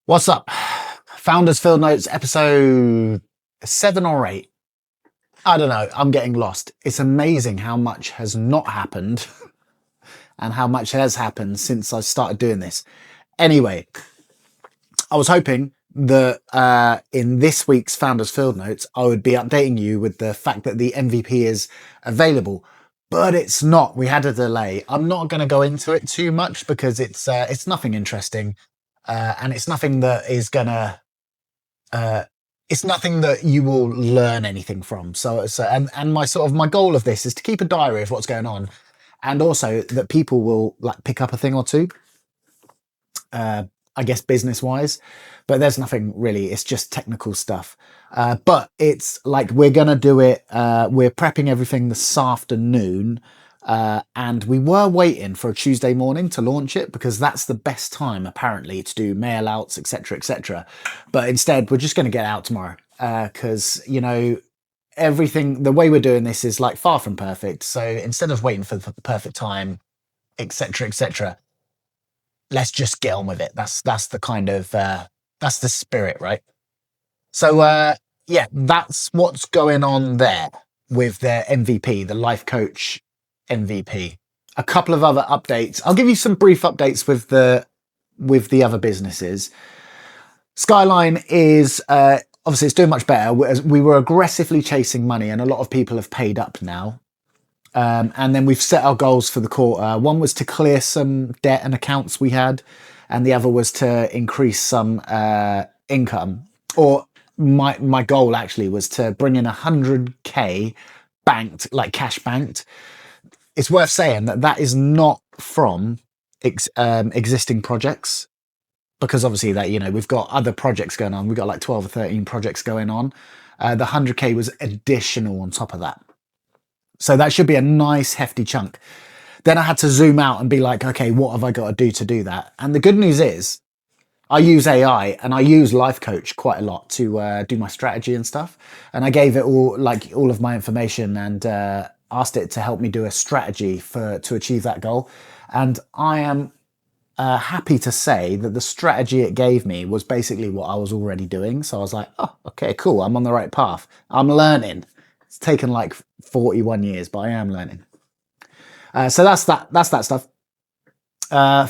What's up? Founders Field Notes episode 7 or 8. I don't know. I'm getting lost. It's amazing how much has not happened and how much has happened since I started doing this. Anyway, I was hoping that in this week's Founders Field Notes, I would be updating you with the fact that the MVP is available, but it's not. We had a delay. I'm not going to go into it too much because it's nothing interesting, and it's nothing that is gonna. It's nothing that you will learn anything from. And my goal of this is to keep a diary of what's going on, and also that people will like pick up a thing or two. I guess business wise, but there's nothing really. It's just technical stuff. But it's like we're gonna do it. We're prepping everything this afternoon, and we were waiting for a Tuesday morning to launch it because that's the best time apparently to do mail outs, etc., etc. But instead, we're just going to get out tomorrow because everything. The way we're doing this is like far from perfect. So instead of waiting for the perfect time, etc., etc., let's just get on with it. That's the kind of that's the spirit, right? So yeah, that's what's going on there with their MVP, the life coach MVP. A couple of other updates. I'll give you some brief updates with the other businesses. Skyline is obviously it's doing much better. We were aggressively chasing money, and a lot of people have paid up now. And then we've set our goals for the quarter. One was to clear some debt and accounts we had, and the other was to increase some income. Or my goal actually was to bring in 100k banked, like cash banked. It's worth saying that is not from existing projects, because obviously that we've got other projects going on. We've got like 12 or 13 projects going on. The 100k was additional on top of that. So that should be a nice hefty chunk. Then I had to zoom out and be like, okay, what have I got to do that? And the good news is I use AI and I use Life Coach quite a lot to do my strategy and stuff. And I gave it all of my information and asked it to help me do a strategy to achieve that goal. And I am happy to say that the strategy it gave me was basically what I was already doing. So I was like, oh, okay, cool. I'm on the right path. I'm learning. It's taken like 41 years, but I am learning. So that's that stuff.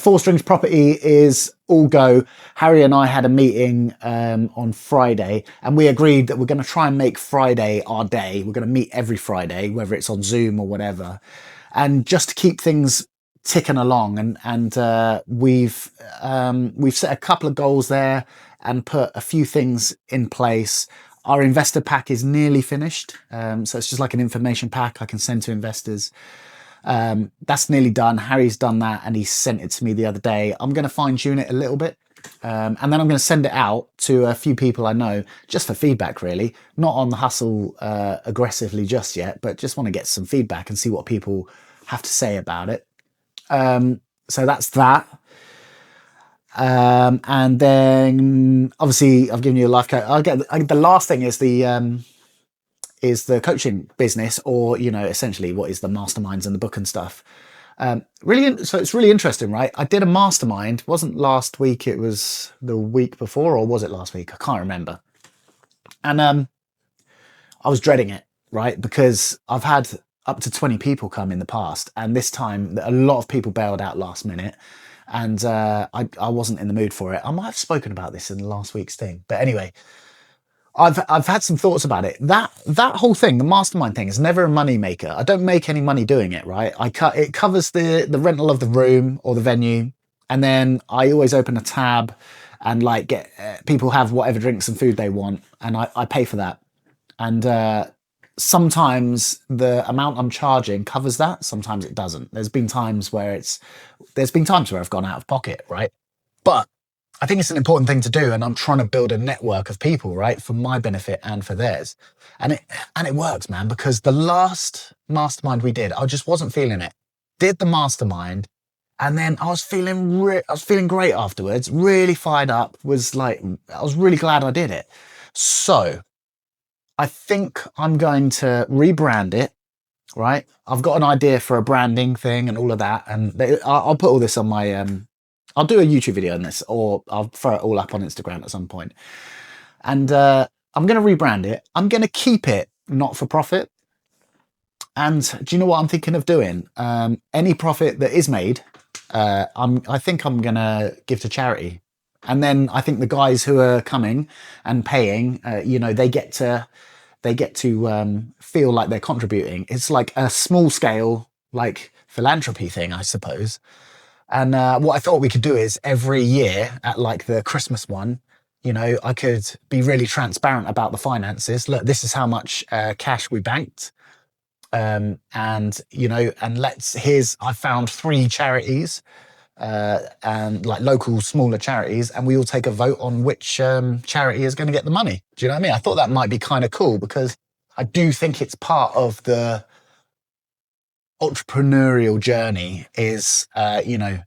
Four Strings Property is all go. Harry and I had a meeting on Friday, and we agreed that we're going to try and make Friday our day. We're going to meet every Friday, whether it's on Zoom or whatever, and just to keep things ticking along. And we've set a couple of goals there and put a few things in place. Our investor pack is nearly finished, so it's just like an information pack I can send to investors. That's nearly done. Harry's done that and he sent it to me the other day. I'm going to fine tune it a little bit, and then I'm going to send it out to a few people I know just for feedback, really. Not on the hustle aggressively just yet, but just want to get some feedback and see what people have to say about it. So that's that. And then obviously I've given you a life coach. The last thing is the coaching business, or essentially what is the masterminds and the book and stuff. So it's really interesting, right? I did a mastermind. It wasn't last week, it was the week before, or was it last week? I can't remember. And I was dreading it, right? Because I've had up to 20 people come in the past, and this time a lot of people bailed out last minute, and I wasn't in the mood for it. I might have spoken about this in the last week's thing, but anyway, I've had some thoughts about it. That whole thing, the mastermind thing, is never a money maker. I don't make any money doing it, right? It covers the rental of the room or the venue, and then I always open a tab and like get people have whatever drinks and food they want, and I pay for that. And sometimes the amount I'm charging covers that. Sometimes it doesn't. There's been times where I've gone out of pocket, right? But I think it's an important thing to do, and I'm trying to build a network of people, right, for my benefit and for theirs. And it works, man, because the last mastermind we did, I just wasn't feeling it. Did the mastermind, and then I was feeling great afterwards, really fired up, I was really glad I did it. So I think I'm going to rebrand it, right? I've got an idea for a branding thing and all of that, and I'll put all this on my I'll do a YouTube video on this, or I'll throw it all up on Instagram at some point. And I'm going to rebrand it. I'm going to keep it not for profit. And do you know what I'm thinking of doing? Any profit that is made, I think I'm going to give to charity. And then I think the guys who are coming and paying, you know, they get to feel like they're contributing. It's like a small scale, like philanthropy thing, I suppose. And what I thought we could do is every year at like the Christmas one, you know, I could be really transparent about the finances. Look, this is how much cash we banked. And, you know, and I found 3 charities, and like local smaller charities, and we all take a vote on which charity is going to get the money. Do you know what I mean? I thought that might be kind of cool, because I do think it's part of the entrepreneurial journey is, you know,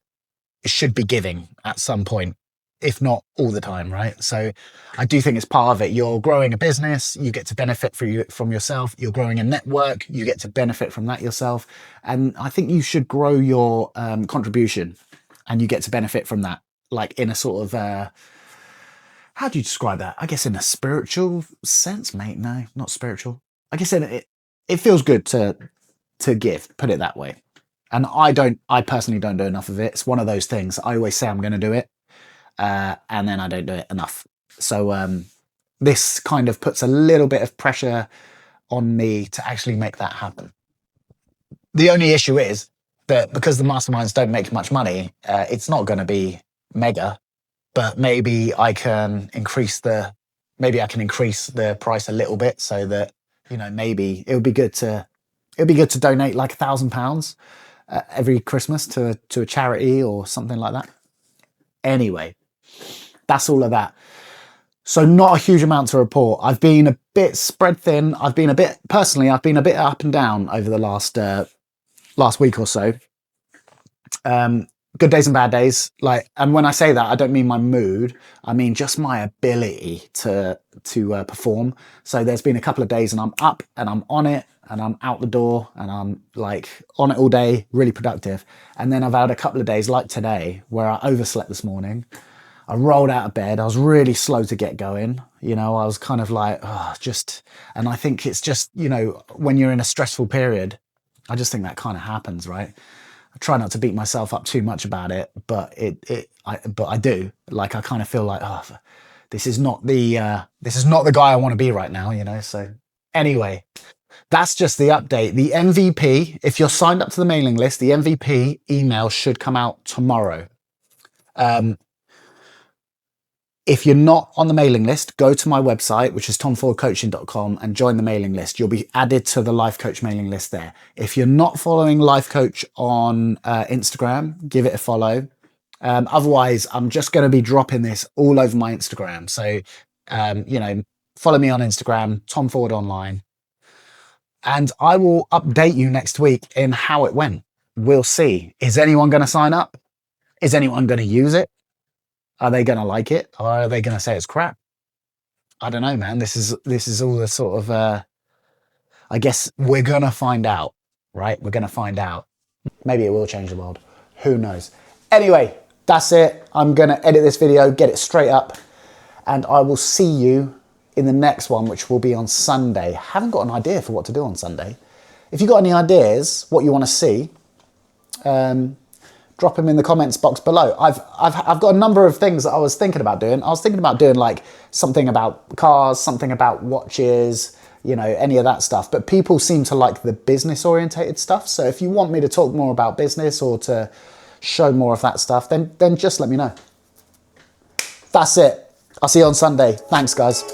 it should be giving at some point, if not all the time, right? So I do think it's part of it. You're growing a business, you get to benefit from yourself. You're growing a network, you get to benefit from that yourself. And I think you should grow your contribution, and you get to benefit from that, like in a sort of, how do you describe that? I guess in a spiritual sense, mate. No, not spiritual. I guess it feels good to give, put it that way. And I personally don't do enough of it. It's one of those things. I always say I'm going to do it, and then I don't do it enough. So this kind of puts a little bit of pressure on me to actually make that happen. The only issue is that because the masterminds don't make much money, it's not going to be mega, but maybe I can increase the price a little bit, so that, you know, maybe it would be good to donate like £1,000 every Christmas to a charity or something like that. Anyway, that's all of that. So not a huge amount to report. I've been a bit spread thin. I've been a bit up and down over the last week or so. Good days and bad days. Like, and when I say that, I don't mean my mood. I mean just my ability to perform. So there's been a couple of days and I'm up and I'm on it and I'm out the door and I'm like on it all day, really productive. And then I've had a couple of days like today where I overslept this morning. I rolled out of bed. I was really slow to get going. You know, I was kind of like, and I think it's just, you know, when you're in a stressful period, I just think that kind of happens, right? I try not to beat myself up too much about it, but I do. Like, I kind of feel like, this is not the guy I want to be right now, you know? So anyway, that's just the update. The MVP, if you're signed up to the mailing list, the MVP email should come out tomorrow. If you're not on the mailing list, go to my website, which is tomfordcoaching.com, and join the mailing list. You'll be added to the Life Coach mailing list there. If you're not following Life Coach on Instagram, give it a follow. Otherwise, I'm just going to be dropping this all over my Instagram. So, you know, follow me on Instagram, Tom Ford Online, and I will update you next week in how it went. We'll see. Is anyone going to sign up? Is anyone going to use it? Are they going to like it, or are they going to say it's crap? I don't know, man. This is all the sort of, I guess we're going to find out, right? We're going to find out. Maybe it will change the world. Who knows? Anyway, that's it. I'm going to edit this video, get it straight up, and I will see you in the next one, which will be on Sunday. Haven't got an idea for what to do on Sunday. If you've got any ideas, what you want to see, drop them in the comments box below. I've got a number of things that I was thinking about doing. I was thinking about doing like something about cars, something about watches, you know, any of that stuff. But people seem to like the business orientated stuff. So if you want me to talk more about business or to show more of that stuff, then just let me know. That's it. I'll see you on Sunday. Thanks, guys.